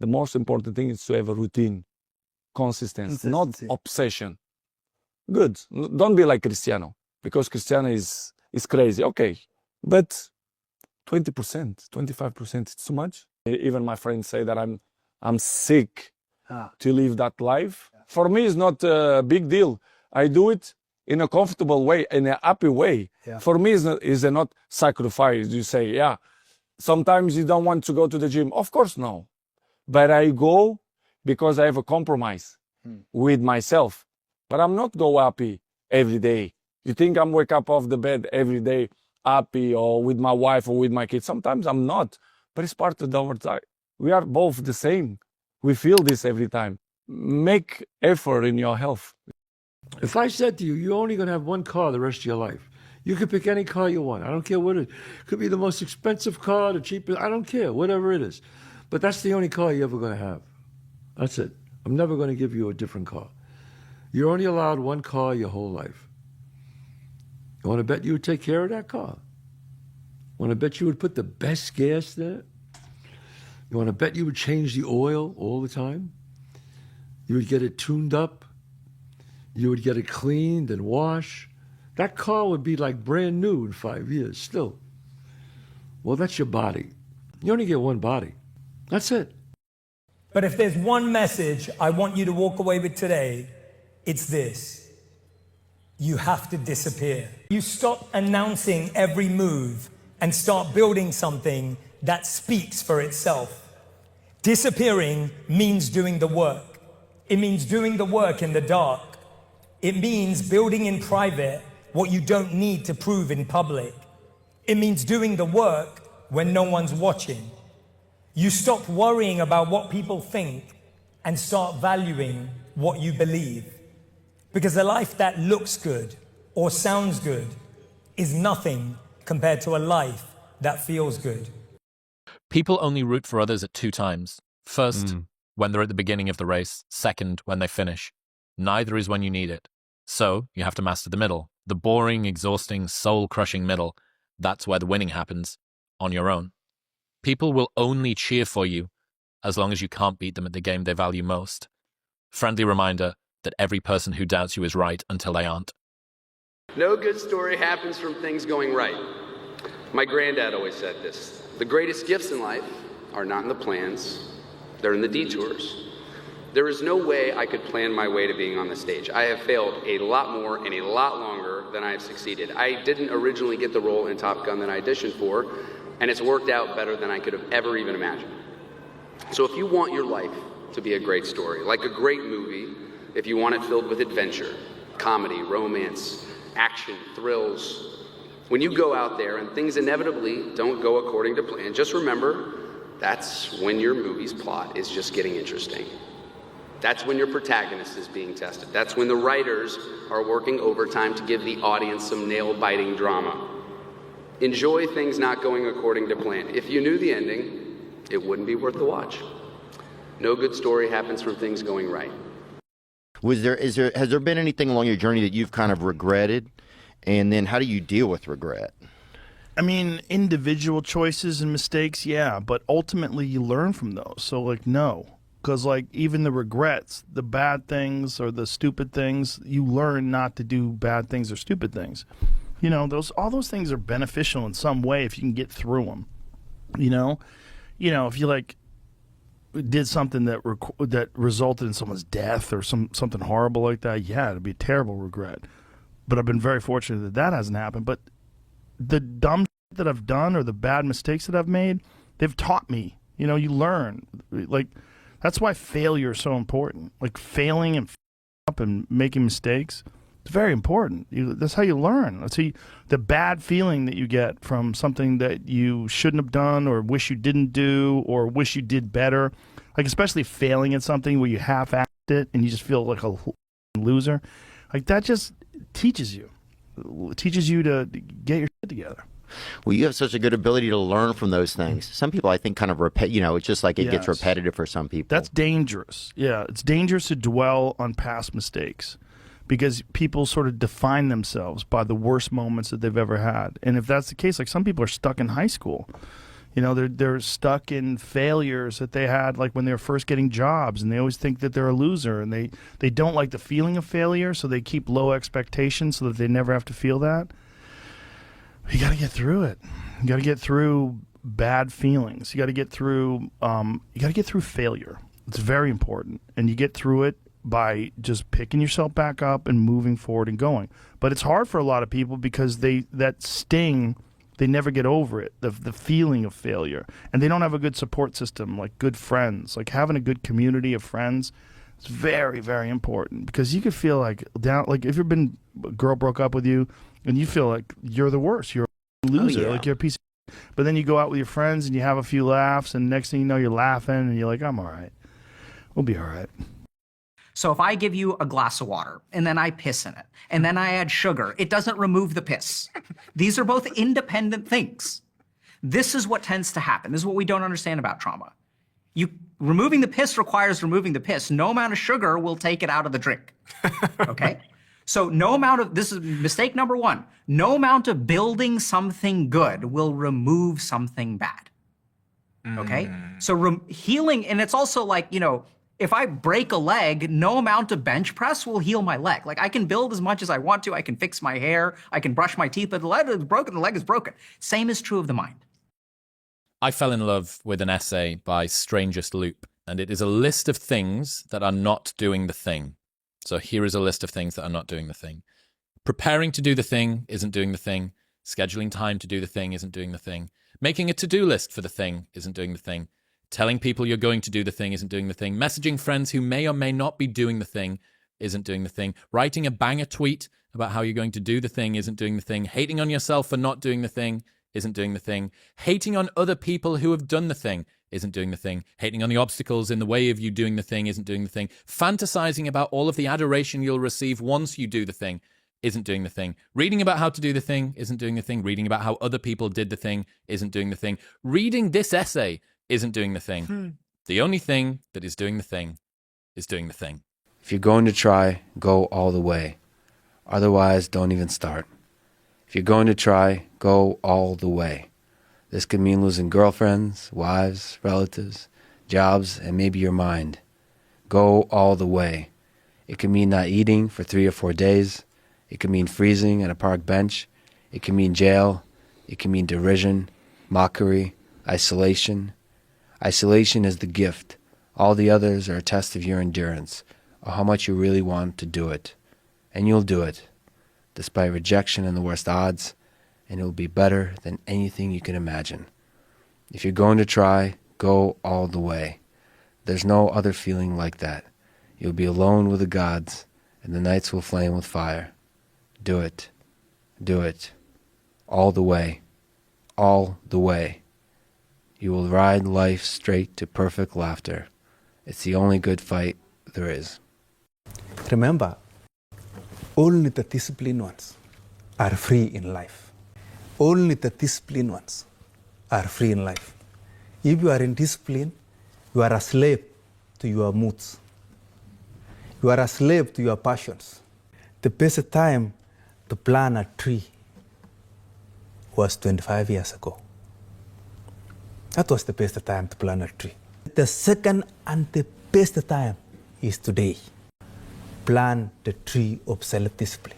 The most important thing is to have a routine, consistency, not obsession. Good. Don't be like Cristiano, because Cristiano is crazy. Okay, but 20%, 25%, it's too much. Even my friends say that I'm sick to live that life. For me, it's not a big deal. I do it in a comfortable way, in a happy way. For me, it's not sacrifice. You say, yeah, sometimes you don't want to go to the gym. Of course, no. But I go because I have a compromise with myself. But I'm not go happy every day. You think I'm wake up off the bed every day happy, or with my wife or with my kids? Sometimes I'm not, but it's part of our time. We are both the same. We feel this every time. Make effort in your health. If I said to you, you're only going to have one car the rest of your life, you could pick any car you want. I don't care what it is. It could be the most expensive car, the cheapest. I don't care, whatever it is. But that's the only car you're ever going to have. That's it. I'm never going to give you a different car. You're only allowed one car your whole life. You want to bet you would take care of that car? Want to bet you would put the best gas there? You want to bet you would change the oil all the time? You would get it tuned up? You would get it cleaned and washed? That car would be like brand new in 5 years still. Well, that's your body. You only get one body. That's it. But if there's one message I want you to walk away with today, it's this. You have to disappear. You stop announcing every move and start building something that speaks for itself. Disappearing means doing the work. It means doing the work in the dark. It means building in private what you don't need to prove in public. It means doing the work when no one's watching. You stop worrying about what people think and start valuing what you believe. Because a life that looks good or sounds good is nothing compared to a life that feels good. People only root for others at 2 times. First, when they're at the beginning of the race. Second, when they finish. Neither is when you need it. So, you have to master the middle. The boring, exhausting, soul-crushing middle. That's where the winning happens. On your own. People will only cheer for you as long as you can't beat them at the game they value most. Friendly reminder that every person who doubts you is right until they aren't. No good story happens from things going right. My granddad always said this. The greatest gifts in life are not in the plans, they're in the detours. There is no way I could plan my way to being on the stage. I have failed a lot more and a lot longer than I have succeeded. I didn't originally get the role in Top Gun that I auditioned for, and it's worked out better than I could have ever even imagined. So if you want your life to be a great story, like a great movie, if you want it filled with adventure, comedy, romance, action, thrills, when you go out there and things inevitably don't go according to plan, just remember, that's when your movie's plot is just getting interesting. That's when your protagonist is being tested. That's when the writers are working overtime to give the audience some nail-biting drama. Enjoy things not going according to plan. If you knew the ending, it wouldn't be worth the watch. No good story happens from things going right. Has there been anything along your journey that you've kind of regretted? And then how do you deal with regret? I mean, individual choices and mistakes, yeah, but ultimately you learn from those. So, like, no. Because, like, even the regrets, the bad things or the stupid things, you learn not to do bad things or stupid things. You know, all those things are beneficial in some way if you can get through them. You know, if you, like, did something that resulted in someone's death or something horrible like that, yeah, it'd be a terrible regret. But I've been very fortunate that hasn't happened. But the dumb shit that I've done or the bad mistakes that I've made, they've taught me. You know, you learn. Like, that's why failure is so important. Like, failing and up and making mistakes, it's very important. That's how you learn. That's how the bad feeling that you get from something that you shouldn't have done or wish you didn't do or wish you did better. Like, especially failing at something where you half-assed it and you just feel like a loser. Like, that just teaches you. It teaches you to get your shit together. Well, you have such a good ability to learn from those things. Some people, I think, kind of it's just like it gets repetitive for some people. That's dangerous. Yeah, it's dangerous to dwell on past mistakes because people sort of define themselves by the worst moments that they've ever had. And if that's the case, like, some people are stuck in high school. You know, they're stuck in failures that they had like when they were first getting jobs, and they always think that they're a loser, and they don't like the feeling of failure, so they keep low expectations so that they never have to feel that. You got to get through it. You got to get through bad feelings. You got to get through failure. It's very important, and you get through it by just picking yourself back up and moving forward and going. But it's hard for a lot of people because that sting, they never get over it, the feeling of failure. And they don't have a good support system, like good friends. Like having a good community of friends is very, very important, because you could feel like down, like if you've been, a girl broke up with you and you feel like you're the worst, you're a loser, like you're a piece of, but then you go out with your friends and you have a few laughs, and next thing you know, you're laughing and you're like, I'm all right. We'll be all right. So if I give you a glass of water and then I piss in it and then I add sugar, it doesn't remove the piss. These are both independent things. This is what tends to happen. This is what we don't understand about trauma. Removing the piss requires removing the piss. No amount of sugar will take it out of the drink. Okay? So this is mistake number one. No amount of building something good will remove something bad. Okay? So healing, and it's also like, you know, if I break a leg, no amount of bench press will heal my leg. Like I can build as much as I want to, I can fix my hair, I can brush my teeth, but the leg is broken, Same is true of the mind. I fell in love with an essay by Strangest Loop, and it is a list of things that are not doing the thing. So here is a list of things that are not doing the thing. Preparing to do the thing isn't doing the thing. Scheduling time to do the thing isn't doing the thing. Making a to-do list for the thing isn't doing the thing. Telling people you're going to do the thing isn't doing the thing. Messaging friends who may or may not be doing the thing isn't doing the thing. Writing a banger tweet about how you're going to do the thing isn't doing the thing. Hating on yourself for not doing the thing isn't doing the thing. Hating on other people who have done the thing isn't doing the thing. Hating on the obstacles in the way of you doing the thing isn't doing the thing. Fantasizing about all of the adoration you'll receive once you do the thing isn't doing the thing. Reading about how to do the thing isn't doing the thing. Reading about how other people did the thing isn't doing the thing. Reading this essay isn't doing the thing. The only thing that is doing the thing is doing the thing. If you're going to try, go all the way. Otherwise, don't even start. If you're going to try, go all the way. This could mean losing girlfriends, wives, relatives, jobs, and maybe your mind. Go all the way. It could mean not eating for 3 or 4 days. It could mean freezing at a park bench. It could mean jail. It could mean derision, mockery, isolation. Isolation is the gift. All the others are a test of your endurance, or how much you really want to do it. And you'll do it, despite rejection and the worst odds, and it will be better than anything you can imagine. If you're going to try, go all the way. There's no other feeling like that. You'll be alone with the gods, and the nights will flame with fire. Do it. Do it. All the way. All the way. You will ride life straight to perfect laughter. It's the only good fight there is. Remember, only the disciplined ones are free in life. Only the disciplined ones are free in life. If you are in discipline, you are a slave to your moods. You are a slave to your passions. The best time to plant a tree was 25 years ago. That was the best time to plant a tree. The second and the best time is today. Plant the tree of self-discipline.